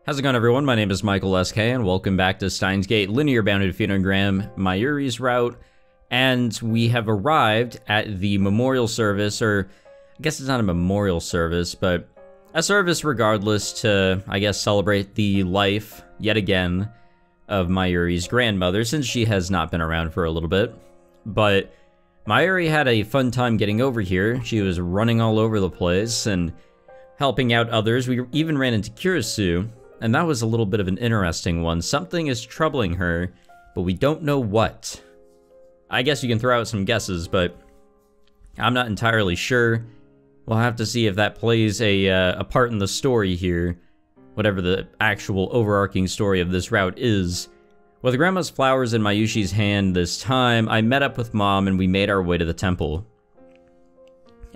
How's it going, everyone? My name is Michael SK, and welcome back to Steins Linear Bounded Phenogram, Mayuri's route, and we have arrived at the memorial service, or I guess it's not a memorial service, but a service regardless to, I guess, celebrate the life, yet again, of Mayuri's grandmother, since she has not been around for a little bit. But Mayuri had a fun time getting over here. She was running all over the place and helping out others. We even ran into Kurisu, and that was a little bit of an interesting one. Something is troubling her, but we don't know what. I guess you can throw out some guesses, but I'm not entirely sure. We'll have to see if that plays a part in the story here, whatever the actual overarching story of this route is. With Grandma's flowers in Mayushi's hand this time, I met up with Mom and we made our way to the temple.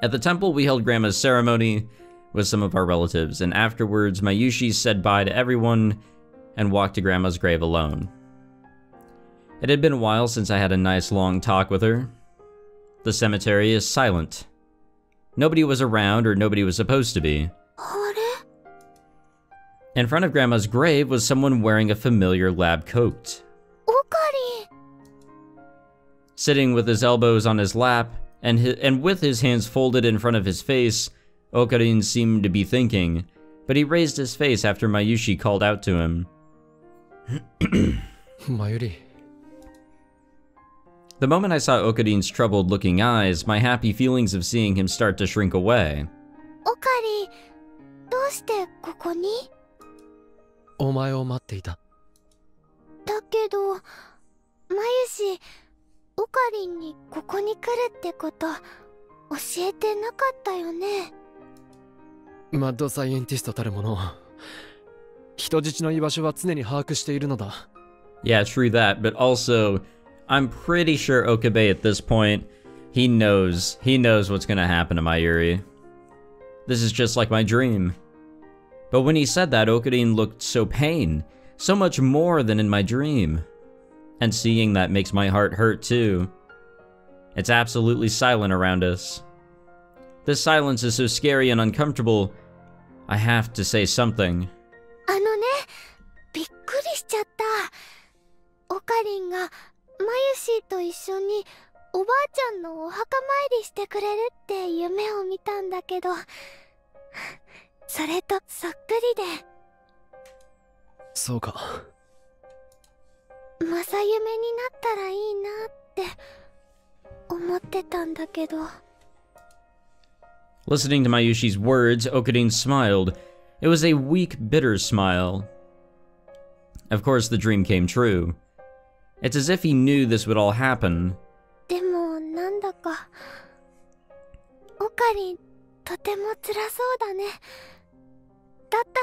At the temple, we held Grandma's ceremony with some of our relatives, and afterwards, Mayushi said bye to everyone and walked to Grandma's grave alone. It had been a while since I had a nice long talk with her. The cemetery is silent. Nobody was around, or nobody was supposed to be. In front of Grandma's grave was someone wearing a familiar lab coat. Okabe! Sitting with his elbows on his lap, and with his hands folded in front of his face, Okarin seemed to be thinking, but he raised his face after Mayushi called out to him. Mayuri. The moment I saw Okarin's troubled-looking eyes, my happy feelings of seeing him start to shrink away. Okari, どうしてここに? お前を待っていた。だけど、マユシ、オカリンにここに来るってこと教えてなかったよね。マッドサイエンティストたるもの、人質の居場所は常に把握しているのだ。Yeah, true that, but also, I'm pretty sure Okabe at this point, he knows what's gonna happen to Mayuri. This is just like my dream. But when he said that, Okarin looked so pained, so much more than in my dream. And seeing that makes my heart hurt too. It's absolutely silent around us. This silence is so scary and uncomfortable, I have to say something. あのね、びっくりしちゃった。オカリンがマユシと一緒におばあちゃんのお墓参りしてくれるって夢を見たんだけど、それとそっくりで。そうか。正夢になったらいいなって思ってたんだけど。Listening to Mayushi's words, Okarin smiled. It was a weak, bitter smile. Of course, the dream came true. It's as if he knew this would all happen. でもなんだかオカリンとても辛そうだね。だった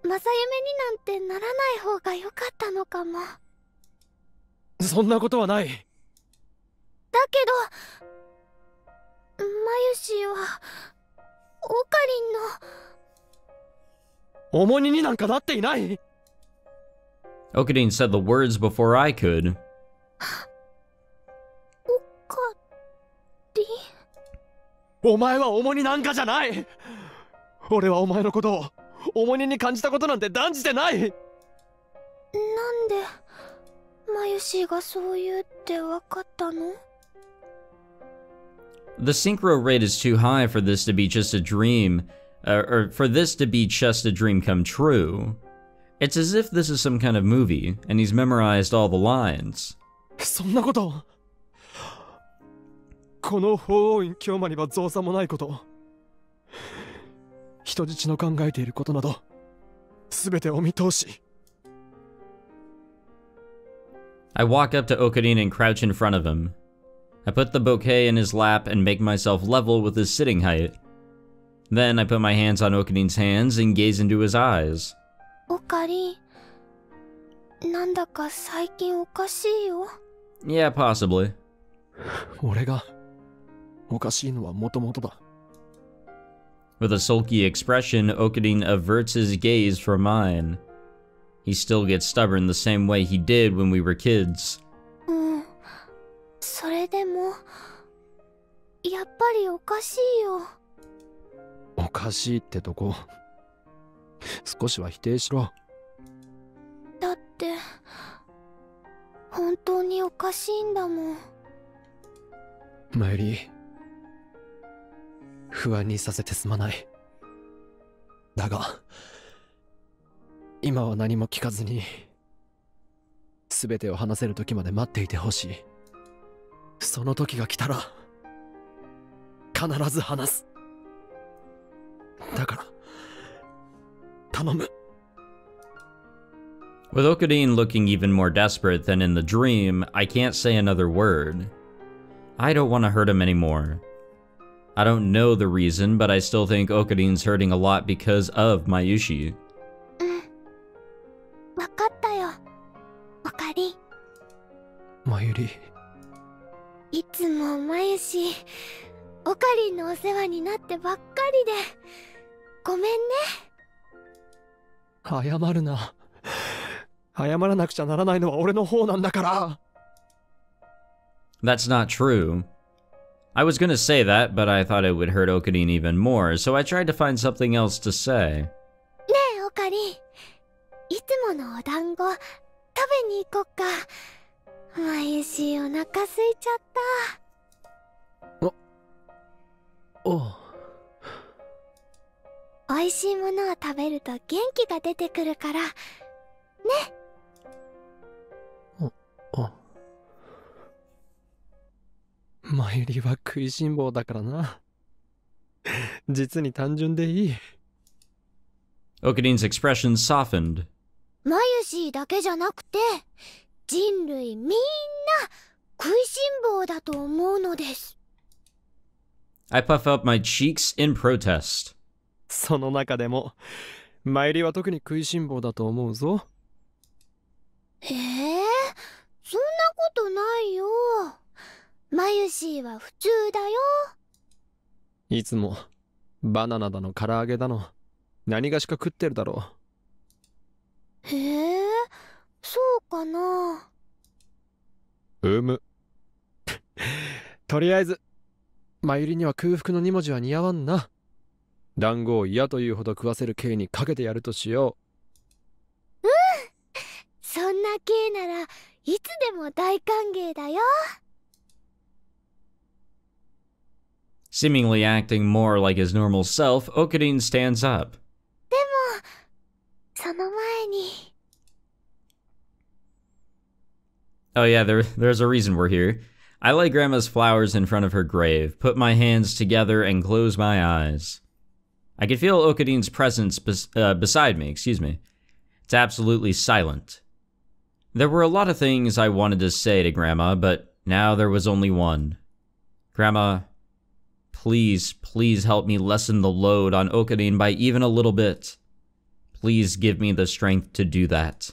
ら正夢になんてならない方が良かったのかも。そんなことはない。だけどマユシはオカリンの重荷になんかなっていない。Okarin said the words before I could. オカリン。お前は重荷なんかじゃない。俺はお前のことを重荷に感じたことなんて断じてない。なんでマユシがそう言うって分かったの? The synchro rate is too high for this to be just a dream, or for this to be just a dream come true. It's as if this is some kind of movie, and he's memorized all the lines. そんなこと。この法王院京馬には造作もないこと。人質の考えていることなど、すべてお見通し。I walk up to Okarin and crouch in front of him. I put the bouquet in his lap and make myself level with his sitting height. Then I put my hands on Okarin's hands and gaze into his eyes. オカリン、なんだか最近おかしいよ。Yeah, possibly. 俺がおかしいのはもともとだ。With a sulky expression, Okarin averts his gaze from mine. He still gets stubborn the same way he did when we were kids. それでもやっぱりおかしいよ。おかしいってとこ少しは否定しろ。だって本当におかしいんだもん。マユリ、不安にさせてすまない。だが今は何も聞かずに全てを話せる時まで待っていてほしい。その時が来たら必ず話す。だから頼む。 With Okadine looking even more desperate than in the dream, I can't say another word. I don't want to hurt him anymore. I don't know the reason, but I still think Okadine's hurting a lot because of Mayushi. わかったよ、おかり。マユリ、いつもまゆし、おかりんのお世話になってばっかりでごめんね。謝るな。謝らなくちゃならないのは俺の方なんだから。 That's not true. I was gonna say that, but I thought it would hurt Okadine even more, so I tried to find something else to say. ねえ、おかり。いつものお団子、食べに行こっか。まゆし、お腹空いちゃった。おう。おいしいものを食べると元気が出てくるから。ね。マユリは食いしん坊だからな。実に単純でいい。Okadine's expression softened. まゆしだけじゃなくて、人類みんな食いしん坊だと思うのです。I puff up my cheeks in protest. その中でもマユリは特に食いしん坊だと思うぞ。そんなことないよ。マユシーは普通だよ。いつもバナナだの唐揚げだの何がしか食ってるだろへえ、そうかな。とりあえずマユリには空腹の2文字は似合わんな。団子を嫌というほど食わせる刑にかけてやるとしよう。そんな刑ならいつでも大歓迎だよ。Seemingly acting more like his normal self, Okadine stands up. でも、その前に。Oh yeah, there's a reason we're here. I lay Grandma's flowers in front of her grave, put my hands together, and close my eyes. I could feel Okadine's presence beside me, It's absolutely silent. There were a lot of things I wanted to say to Grandma, but now there was only one. Grandma, please help me lessen the load on Okadine by even a little bit. Please give me the strength to do that.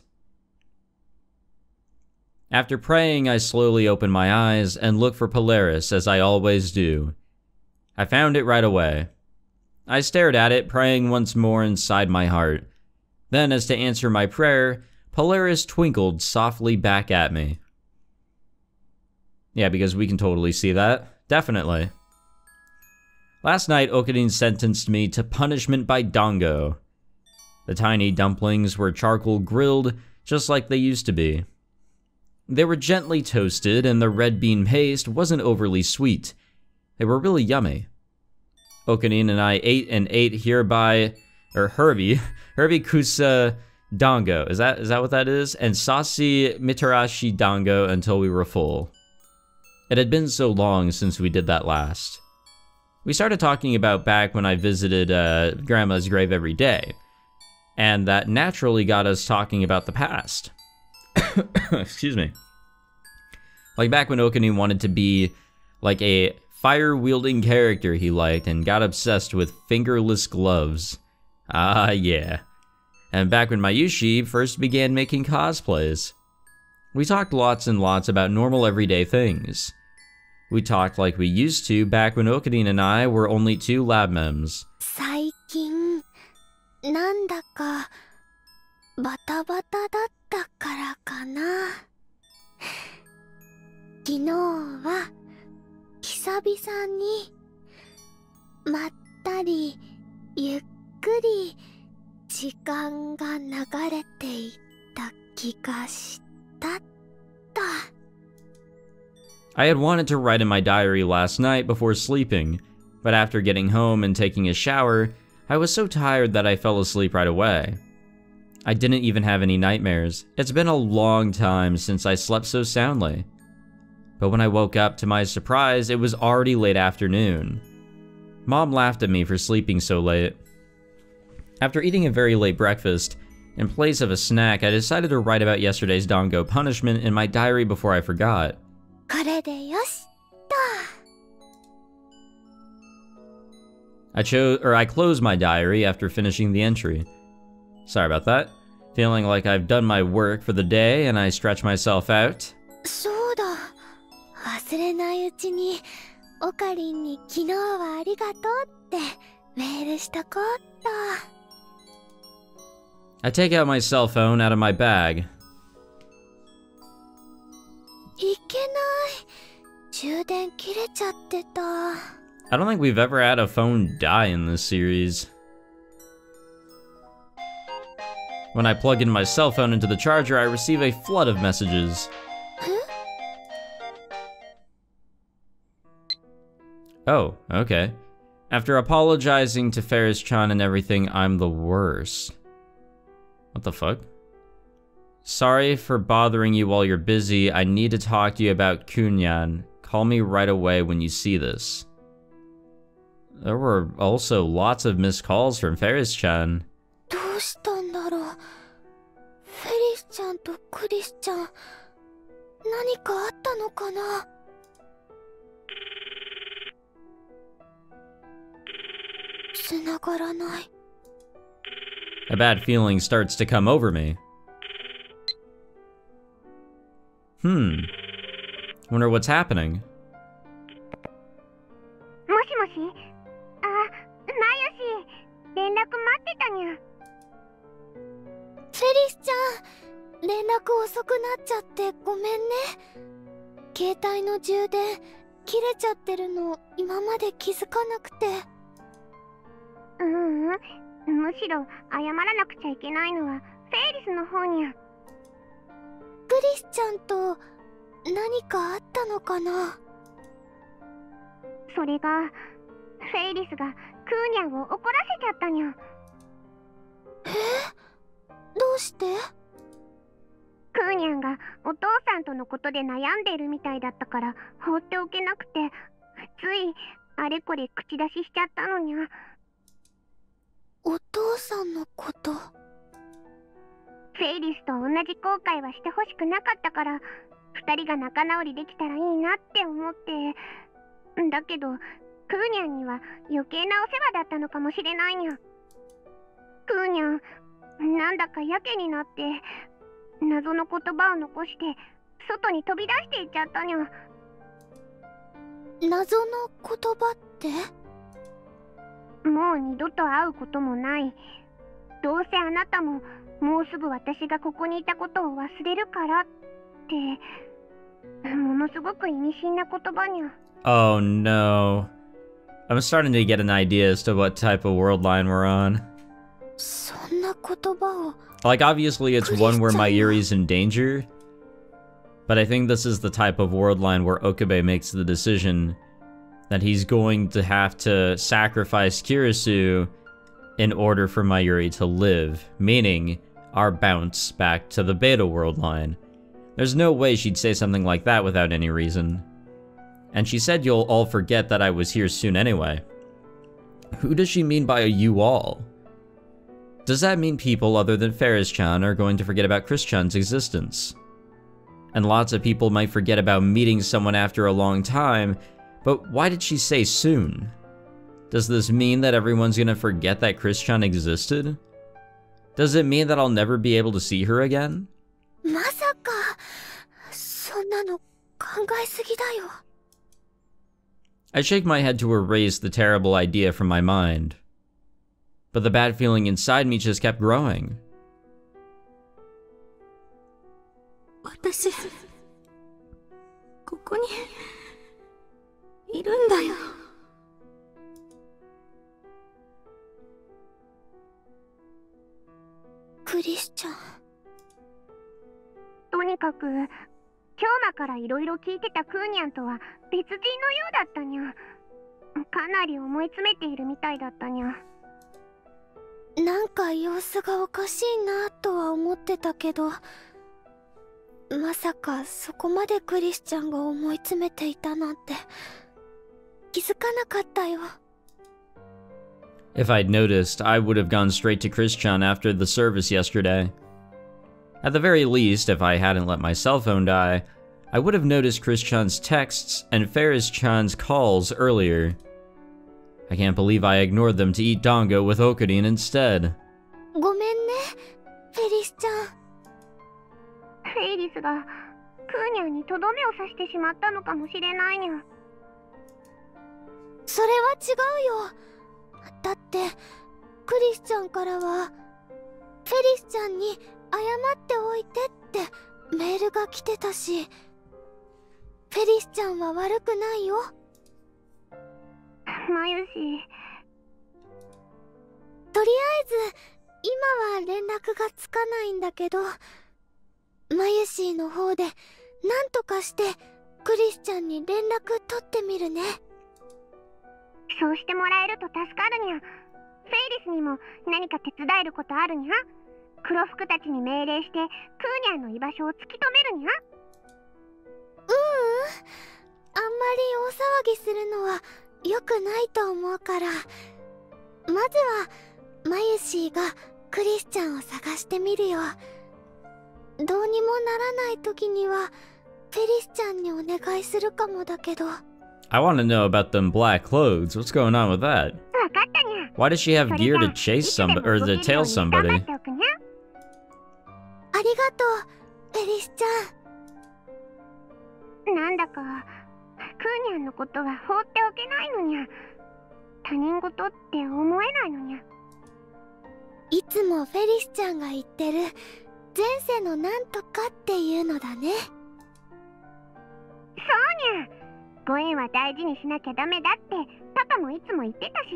After praying, I slowly opened my eyes and looked for Polaris, as I always do. I found it right away. I stared at it, praying once more inside my heart. Then, as to answer my prayer, Polaris twinkled softly back at me. Yeah, because we can totally see that. Definitely. Last night, Okadine sentenced me to punishment by Dango. The tiny dumplings were charcoal grilled, just like they used to be. They were gently toasted, and the red bean paste wasn't overly sweet. They were really yummy. Okadine and I ate hereby, or Herbie Kusa Dango. Is that what that is? And saucy Mitarashi Dango until we were full. It had been so long since we did that last. We started talking about back when I visited Grandma's grave every day, and that naturally got us talking about the past. Excuse me. Like back when Okadine wanted to be like a fire-wielding character he liked and got obsessed with fingerless gloves. Ah, yeah. And back when Mayushi first began making cosplays. We talked lots and lots about normal everyday things. We talked like we used to back when Okadine and I were only 2 lab mems. 最近、なんだかバタバタだったからかな。昨日は久々にまったりゆっくり時間間が流れていった気がしたと。 I had wanted to write in my diary last night before sleeping, but after getting home and taking a shower, I was so tired that I fell asleep right away. I didn't even have any nightmares. It's been a long time since I slept so soundly. But when I woke up, to my surprise, it was already late afternoon. Mom laughed at me for sleeping so late. After eating a very late breakfast, in place of a snack, I decided to write about yesterday's Dango punishment in my diary before I forgot. これでよしと。 I closed my diary after finishing the entry. Sorry about that. Feeling like I've done my work for the day and I stretch myself out. そうだ。忘れないうちにオカリンに昨日はありがとうってメールしとこうっと。 I take out my cell phone out of my bag. いけない。充電切れちゃってた。 I don't think we've ever had a phone die in this series. When I plug in my cell phone into the charger, I receive a flood of messages. Oh, okay. After apologizing to Ferris-chan and everything, I'm the worst. What the fuck? Sorry for bothering you while you're busy. I need to talk to you about Kunyan. Call me right away when you see this. There were also lots of missed calls from Ferris-chan. どうしたんだろう。フェリスちゃんとクリスちゃん、何かあったのかな。繋がらない。 A bad feeling starts to come over me. Wonder what's happening. もしもし。あ、マユシ、連絡待ってたにゃ。フェリスちゃん、連絡遅くなっちゃってごめんね。携帯の充電切れちゃってるの今まで気づかなくて。むしろ謝らなくちゃいけないのはフェイリスの方にゃ。クリスちゃんと何かあったのかな。それがフェイリスがクーニャンを怒らせちゃったにゃ。どうして？クーニャンがお父さんとのことで悩んでいるみたいだったから放っておけなくて、ついあれこれ口出ししちゃったのにゃ。お父さんのこと。フェイリスと同じ後悔はしてほしくなかったから、二人が仲直りできたらいいなって思って。だけどクーニャンには余計なお世話だったのかもしれないにゃ。クーニャン、なんだかやけになって謎の言葉を残して外に飛び出していっちゃったにゃ。謎の言葉って？もう二度と会うこともない。どうせあなたももうすぐ私がここにいたことを忘れるからって、ものすごく意味深な言葉にゃ。Oh no. I'm starting to get an idea as to what type of world line we're on. そんな言葉を。 Like, obviously it's one where Mayuri's in danger, but I think this is the type of world line where Okabe makes the decision that he's going to have to sacrifice Kirisu in order for Mayuri to live, meaning our bounce back to the beta world line. There's no way she'd say something like that without any reason. And she said you'll all forget that I was here soon anyway. Who does she mean by a you all? Does that mean people other than Ferris-chan are going to forget about Chris-chan's existence? And lots of people might forget about meeting someone after a long time, but why did she say soon? Does this mean that everyone's gonna forget that Chris-chan existed? Does it mean that I'll never be able to see her again? まさか、そんなの考えすぎだよ。 I shake my head to erase the terrible idea from my mind. But the bad feeling inside me just kept growing. 私、ここにいるんだよ。クリスチャン。とにかく今日まからいろいろ聞いてたクーニャンとは別人のようだったにゃ。かなり思い詰めているみたいだったにゃ。なんか様子がおかしいなとは思ってたけど、まさかそこまでクリスチャンが思い詰めていたなんて気づかなかったよ。If I'd noticed, I would have gone straight to Christian after the service yesterday. At the very least, if I hadn't let my cell phone die, I would have noticed Christian's texts and Ferris-chan's calls earlier. I can't believe I ignored them to eat Dango with Okarin instead. ごめんね、フェリスちゃん。フェイリスがクーニャンにとどめを刺してしまったのかもしれないにゃ。それは違うよ。だってクリスチャンからはフェリスちゃんに謝っておいてってメールが来てたし、フェリスちゃんは悪くないよ。マユシ、とりあえず今は連絡がつかないんだけど、マユシーの方でなんとかしてクリスチャンに連絡取ってみるね。そうしてもらえると助かるにゃ。フェイリスにも何か手伝えることあるにゃ。黒服たちに命令してクーニャンの居場所を突き止めるにゃ。あんまり大騒ぎするのは良くないと思うから、まずはマユシーがクリスチャンを探してみるよ。どうにもならない時にはフェリスちゃんにお願いするかもだけど。I want to know about them black clothes. What's going on with that? わかったにゃ。 Why does she have gear to chase somebody or to tail somebody? ありがとう、フェリスちゃん。なんだかクーニャンのことは放っておけないのにゃ。他人事って思えないのにゃ。いつもフェリスちゃんが言ってる前世のなんとかっていうのだね。そうにゃ。ご縁は大事にしなきゃダメだってパパもいつも言ってたし、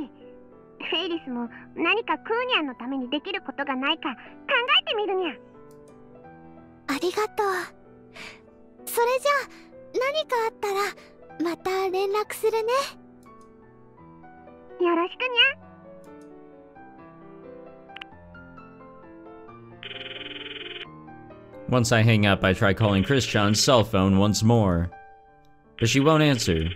フェイリスも何かクーニャンのためにできることがないか考えてみるにゃ。ありがとう。それじゃあ何かあったらまた連絡するね。よろしくにゃ。Once I hang up, I try calling Christian's cell phone once more, but she won't answer.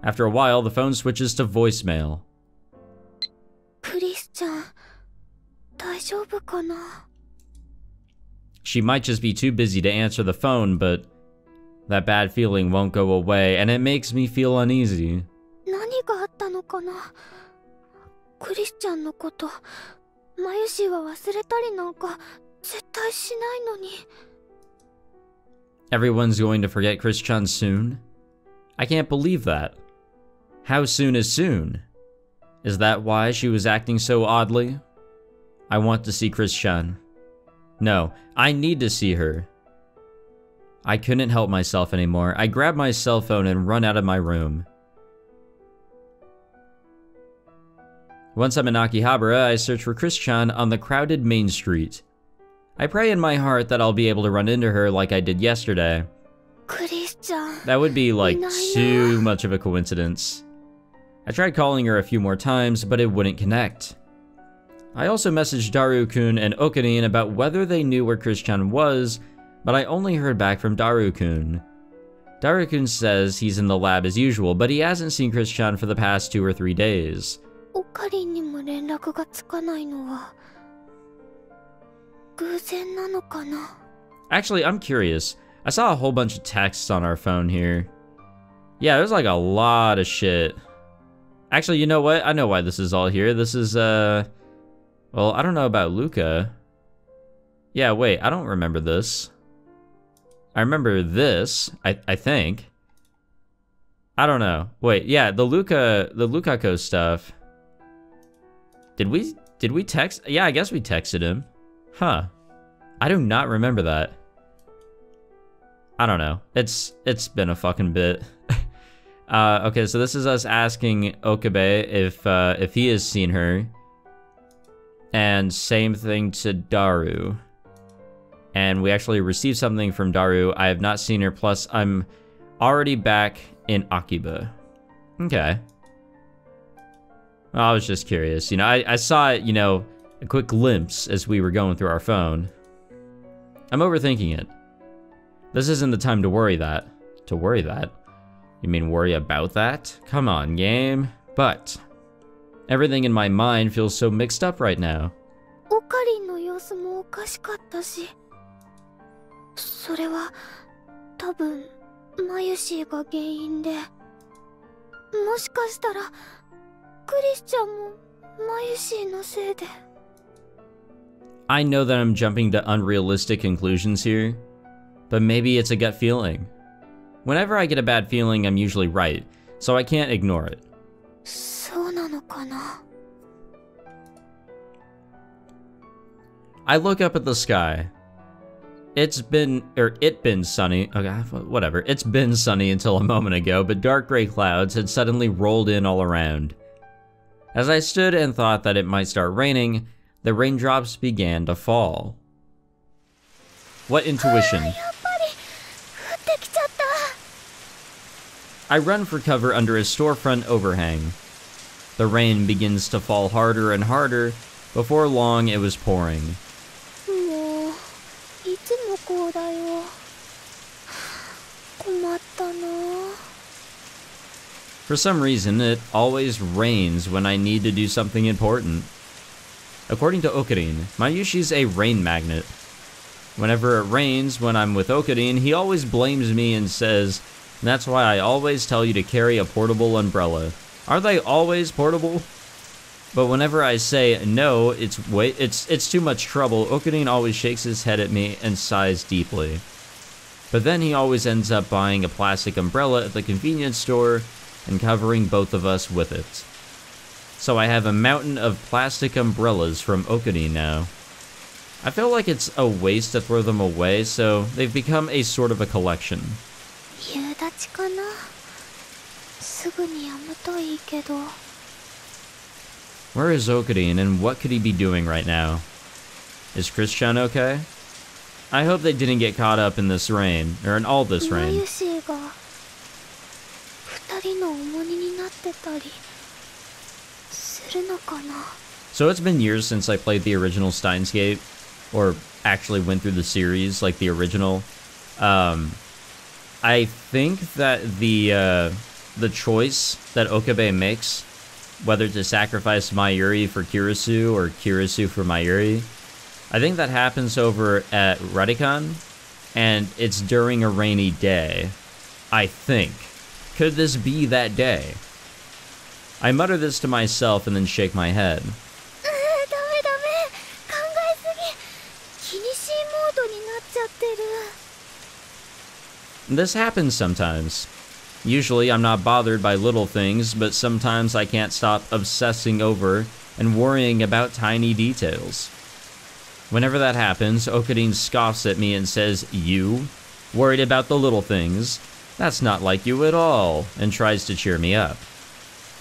After a while, the phone switches to voicemail. クリスちゃん、大丈夫かな？ She might just be too busy to answer the phone, but that bad feeling won't go away, and it makes me feel uneasy. 何があったのかな？クリスちゃんのこと、マユシーは忘れたりなんか絶対しないのに。Everyone's going to forget Christian soon? I can't believe that. How soon is soon? Is that why she was acting so oddly? I want to see Christian. No, I need to see her. I couldn't help myself anymore. I grab my cell phone and run out of my room. Once I'm in Akihabara, I search for Christian on the crowded main street. I pray in my heart that I'll be able to run into her like I did yesterday. クリスちゃん。 That would be like いないな。 too much of a coincidence. I tried calling her a few more times, but it wouldn't connect. I also messaged Daru-kun and Okarin about whether they knew where Christian was, but I only heard back from Daru-kun. Daru-kun says he's in the lab as usual, but he hasn't seen Christian for the past 2 or 3 days. オカリンにも連絡がつかないのは偶然なのかな？ Actually, I'm curious. I saw a whole bunch of texts on our phone here. Yeah, there's like a lot of shit. Actually, you know what? I know why this is all here. This is, well, I don't know about Luca. Yeah, wait, I don't remember this. I remember this, I think. I don't know. Wait, yeah, the Lukaku stuff. Did we text? Yeah, I guess we texted him. Huh. I do not remember that. I don't know. It's been a fucking bit. Okay, so this is us asking Okabe if he has seen her. And same thing to Daru. And we actually received something from Daru. I have not seen her, plus I'm already back in Akiba. Okay. Well, I was just curious. You know, I saw it, you know, a quick glimpse as we were going through our phone. I'm overthinking it. This isn't the time to worry that. To worry that? You mean worry about that? Come on, game. But everything in my mind feels so mixed up right now. オカリンの様子もおかしかったし、それは多分マユシーが原因で、もしかしたらクリスチャンもマユシーのせいで。I know that I'm jumping to unrealistic conclusions here, but maybe it's a gut feeling. Whenever I get a bad feeling, I'm usually right, so I can't ignore it. そうなのかな。I look up at the sky. It been sunny. Okay, whatever. It's been sunny until a moment ago, but dark gray clouds had suddenly rolled in all around. As I stood and thought that it might start raining, the raindrops began to fall. What intuition? I run for cover under a storefront overhang. The rain begins to fall harder and harder. Before long, it was pouring. For some reason, it always rains when I need to do something important. According to Okarin, Mayushi's a rain magnet. Whenever it rains when I'm with Okarin, he always blames me and says, "That's why I always tell you to carry a portable umbrella." Are they always portable? But whenever I say, no, it's too much trouble, Okarin always shakes his head at me and sighs deeply. But then he always ends up buying a plastic umbrella at the convenience store and covering both of us with it. So I have a mountain of plastic umbrellas from Okarin now. I feel like it's a waste to throw them away, so they've become a sort of a collection. Where is Okarin and what could he be doing right now? Is Christian okay? I hope they didn't get caught up in this rain, or in all this rain. So it's been years since I played the original Steins Gate, or actually went through the series, like the original. I think that the choice that Okabe makes, whether to sacrifice Mayuri for Kirisu or Kirisu for Mayuri, I think that happens over at Radikan, and it's during a rainy day. I think. Could this be that day? I mutter this to myself and then shake my head. This happens sometimes. Usually I'm not bothered by little things, but sometimes I can't stop obsessing over and worrying about tiny details. Whenever that happens, Okarin scoffs at me and says, "You? Worried about the little things? That's not like you at all," and tries to cheer me up.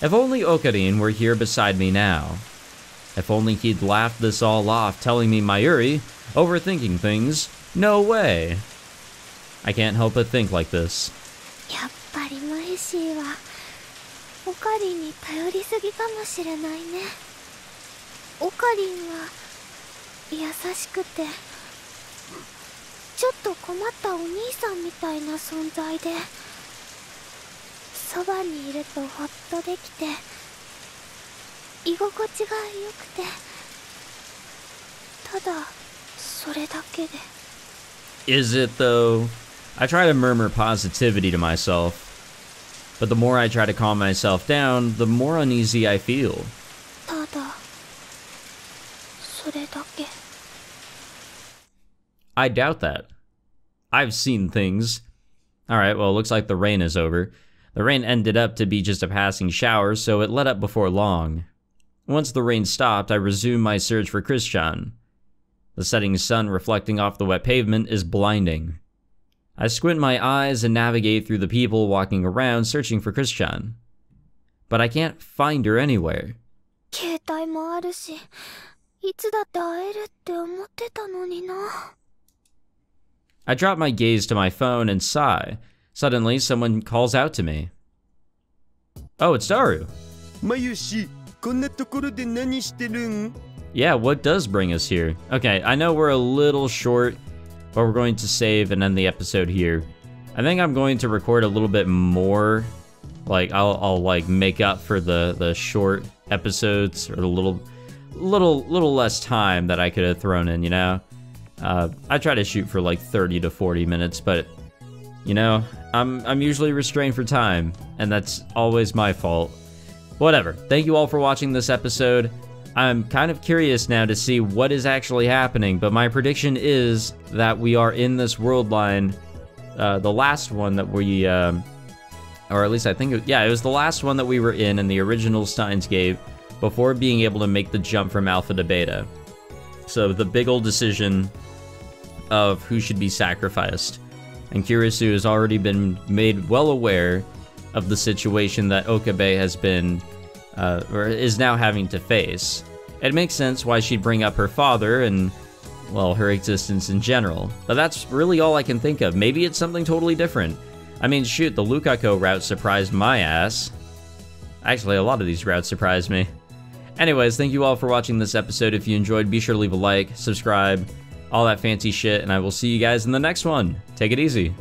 If only Okarin were here beside me now. If only he'd laughed this all off, telling me, "Mayuri, overthinking things? No way." I can't help but think like this. Is it though? I try to murmur positivity to myself, but the more I try to calm myself down, the more uneasy I feel. I doubt that. I've seen things. Alright, well, it looks like the rain is over. The rain ended up to be just a passing shower, so it let up before long. Once the rain stopped, I resumed my search for Christian. The setting sun reflecting off the wet pavement is blinding. I squint my eyes and navigate through the people walking around searching for Christian. But I can't find her anywhere. いつだって会えるって思ってたのにな。 I drop my gaze to my phone and sigh. Suddenly, someone calls out to me. Oh, it's Daru. まゆし、こんなところで何してるん? Yeah, what does bring us here? Okay, I know we're a little short, but we're going to save and end the episode here. I think I'm going to record a little bit more. Like, I'll like make up for the short episodes, or the little less time that I could have thrown in, you know? I try to shoot for like 30 to 40 minutes, but you know, I'm usually restrained for time, and that's always my fault. Whatever. Thank you all for watching this episode. I'm kind of curious now to see what is actually happening, but my prediction is that we are in this world line, the last one that we, or at least I think, it was the last one that we were in the original Steins Gate, before being able to make the jump from Alpha to Beta. So the big old decision of who should be sacrificed. And Kurisu has already been made well aware of the situation that Okabe has been, or is now having to face. It makes sense why she'd bring up her father and, well, her existence in general. But that's really all I can think of. Maybe it's something totally different. I mean, shoot, the Lukako route surprised my ass. Actually, a lot of these routes surprised me. Anyways, thank you all for watching this episode. If you enjoyed, be sure to leave a like, subscribe, all that fancy shit, and I will see you guys in the next one. Take it easy.